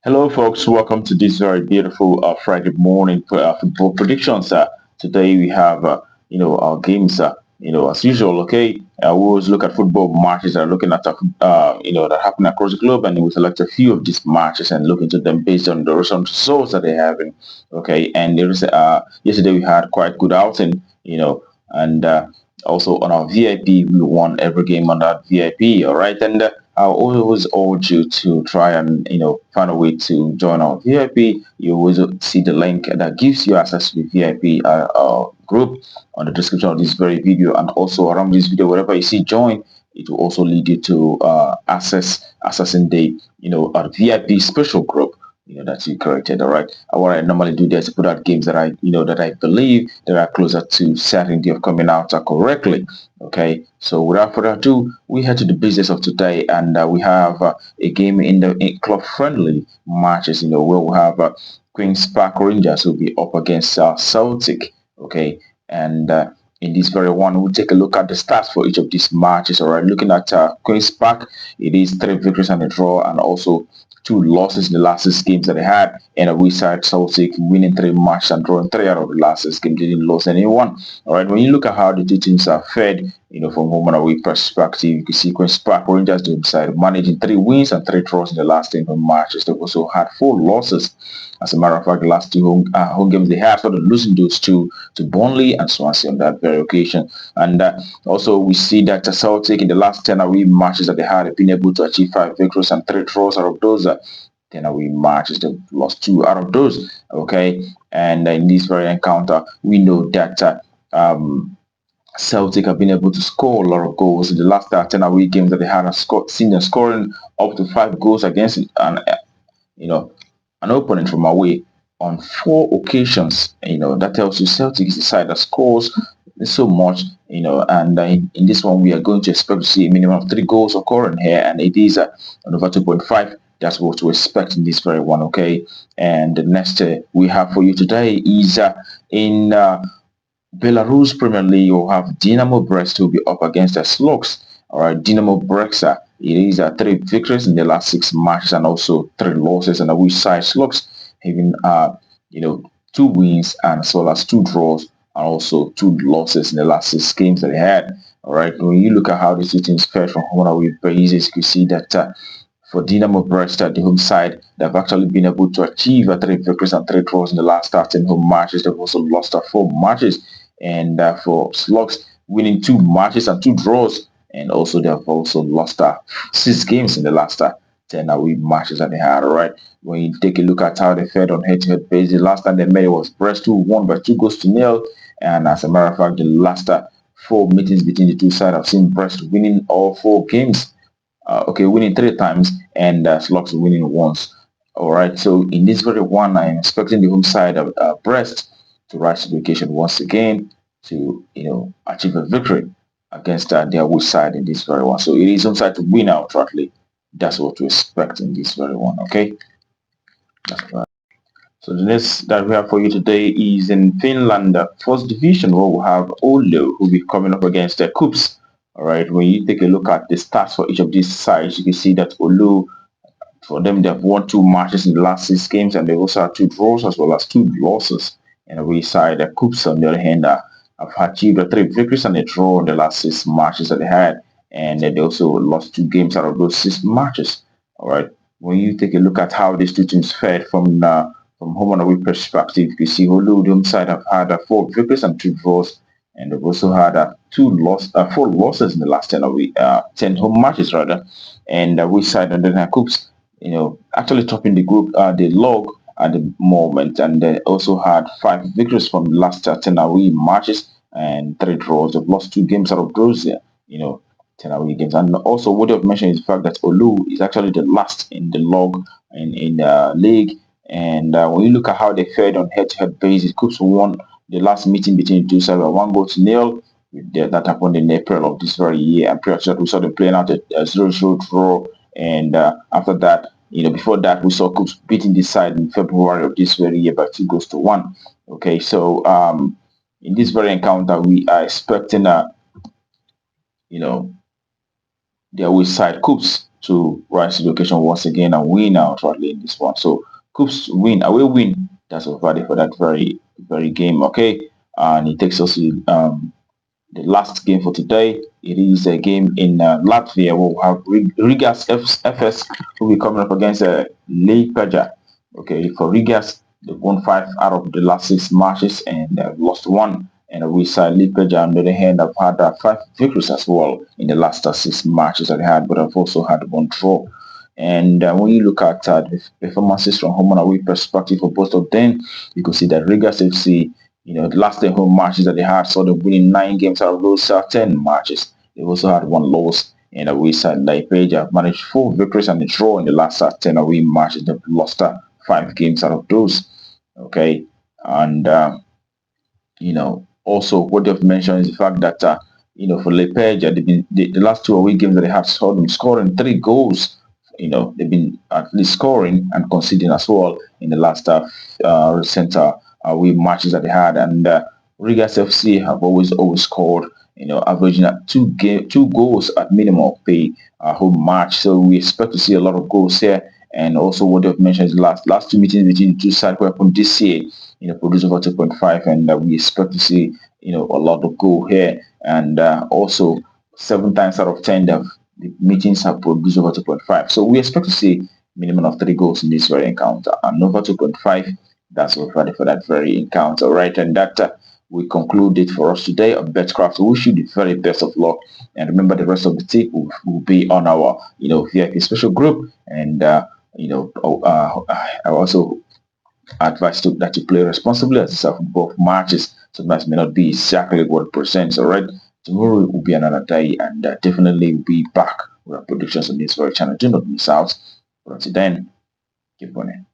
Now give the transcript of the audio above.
Hello, folks. Welcome to this very beautiful Friday morning football predictions. Today we have, our games. As usual. Okay, we always look at football matches that are looking at, that happen across the globe, and we select a few of these matches and look into them based on the recent results that they're having. Okay, and there is yesterday we had quite good outing. And also on our VIP, we won every game on that VIP. All right, and I always urge you to try and find a way to join our VIP. You always see the link that gives you access to the VIP group on the description of this very video, and also around this video, wherever you see join, it will also lead you to accessing the our VIP special group that you created. All right. What I normally do there is put out games that I believe that are closer to certainty of coming out correctly. Okay, so without further ado, we head to the business of today, and we have a game in the club friendly matches. Where we have Queens Park Rangers will be up against Celtic. Okay, and in this very one, we'll take a look at the stats for each of these matches. All right, looking at Queens Park, it is 3 victories and a draw, and also 2 losses in the last 6 games that they had, and a side Celtic winning 3 matches and drawing 3 out of the last 6 games. They didn't lose anyone. All right, when you look at how the two teams are fed, from home and away perspective, you can see Queen's Park Rangers, the side, managing 3 wins and 3 draws in the last 10 home matches. They also had 4 losses. As a matter of fact, the last 2 home games they had, sort of losing those two to Burnley and Swansea on that very occasion. And also, we see that Celtic in the last 10 away matches that they had have been able to achieve 5 victories and 3 draws out of those. 10 away matches, they've lost 2 out of those. Okay, and in this very encounter, we know that Celtic have been able to score a lot of goals in the last 10 away games that they had. Seen them scoring up to 5 goals against an opponent from away on 4 occasions. That tells you Celtic is the side that scores so much. And in this one, we are going to expect to see a minimum of 3 goals occurring here, and it is an over 2.5. That's what we expect in this very one. Okay, and the next we have for you today is in Belarus Premier League. You'll have Dinamo Brest who will be up against the Slugs. All right, Dinamo Brest. It is 3 victories in the last 6 matches and also 3 losses, and which side Slugs having 2 wins and as well as 2 draws and also 2 losses in the last 6 games that they had. All right, when you look at how the two teams fared from home and away basis, you can see that for Dinamo Brest, the home side, they've actually been able to achieve 3 victories and 3 draws in the last 13 home matches. They've also lost 4 matches, and for Slugs, winning 2 matches and 2 draws, and also they have also lost 6 games in the last 10 away matches that they had. All right, when you take a look at how they fared on head-to-head basis, the last time they met it was Brest, who won by 2 goals to 0, and as a matter of fact, the last 4 meetings between the two sides, I've seen Brest winning all 4 games. Winning 3 times and Slugs winning once. All right, so in this very one, I'm expecting the home side of Brest to rise to the occasion once again to achieve a victory against their away side in this very one. So it is home side to win outrightly. That's what we expect in this very one. Okay, that's right. So the next that we have for you today is in Finland, first division, where we have Oulu, who will be coming up against the Coops. All right, when you take a look at the stats for each of these sides, you can see that Oulu, for them, they've won 2 matches in the last 6 games, and they also had 2 draws as well as 2 losses. And away side, the Coops, on the other hand, have achieved 3 victories and a draw in the last 6 matches that they had, and they also lost 2 games out of those 6 matches. All right, when you take a look at how these two teams fared from home and away perspective, you can see Oulu, the home side, have had 4 victories and 2 draws, and they've also had 4 losses in the last 10 home matches rather. And we side on the Coops, actually topping the group, the log at the moment, and they also had 5 victories from the last 10 away matches and 3 draws. They've lost 2 games out of those, 10 away games. And also, what I've mentioned is the fact that Oulu is actually the last in the log in the league. And when you look at how they fared on head-to-head basis, Coops won the last meeting between the two sides by 1 goal to 0. That happened in April of this very year, and prior to that, we saw them playing out a 0-0 draw. And after that, before that, we saw Coops beating this side in February of this very year by 2 goals to 1. Okay, so in this very encounter, we are expecting the away side Coops to rise to the occasion once again and win outrightly in this one. So Coops win, away win. That's a verdict for that very game. Okay, and it takes us to the last game for today. It is a game in Latvia. We'll have Rigas FS who will be coming up against Leipzig. Okay, for Rigas, they've won 5 out of the last 6 matches and lost one. And we saw Leipzig, on the other hand, have had 5 victories as well in the last 6 matches that they had, but have also had one draw. And when you look at the performances from home and away perspective for both of them, you can see that Rigas FC, the last 10 home matches that they had saw them winning 9 games out of those 10 matches. They've also had one loss. And away side, Leipzig have managed 4 victories and a draw in the last 10 away matches. They've lost 5 games out of those. Okay. And, also what they've mentioned is the fact that, for Leipzig, the last 2 away games that they have saw them scoring 3 goals. They've been at least scoring and conceding as well in the last recent away matches that they had. And Rigas FC have always scored, averaging at 2 goals at minimum per home match. So we expect to see a lot of goals here. And also what they've mentioned is the last 2 meetings between the two sides were happened this year, produced over 2.5, and we expect to see, a lot of goal here. And also 7 times out of 10 the meetings have produced over 2.5. So we expect to see minimum of 3 goals in this very encounter, and over 2.5. That's what we're ready for that very encounter, right? And that we conclude it for us today on Betcraft. We wish you the very best of luck, and remember the rest of the team will be on our VIP special group. And I also advise that you play responsibly as it's both matches. Sometimes may not be exactly what it presents. All right, tomorrow will be another day, and definitely we'll be back with our predictions on this very channel. Do not miss out. But until then, keep running.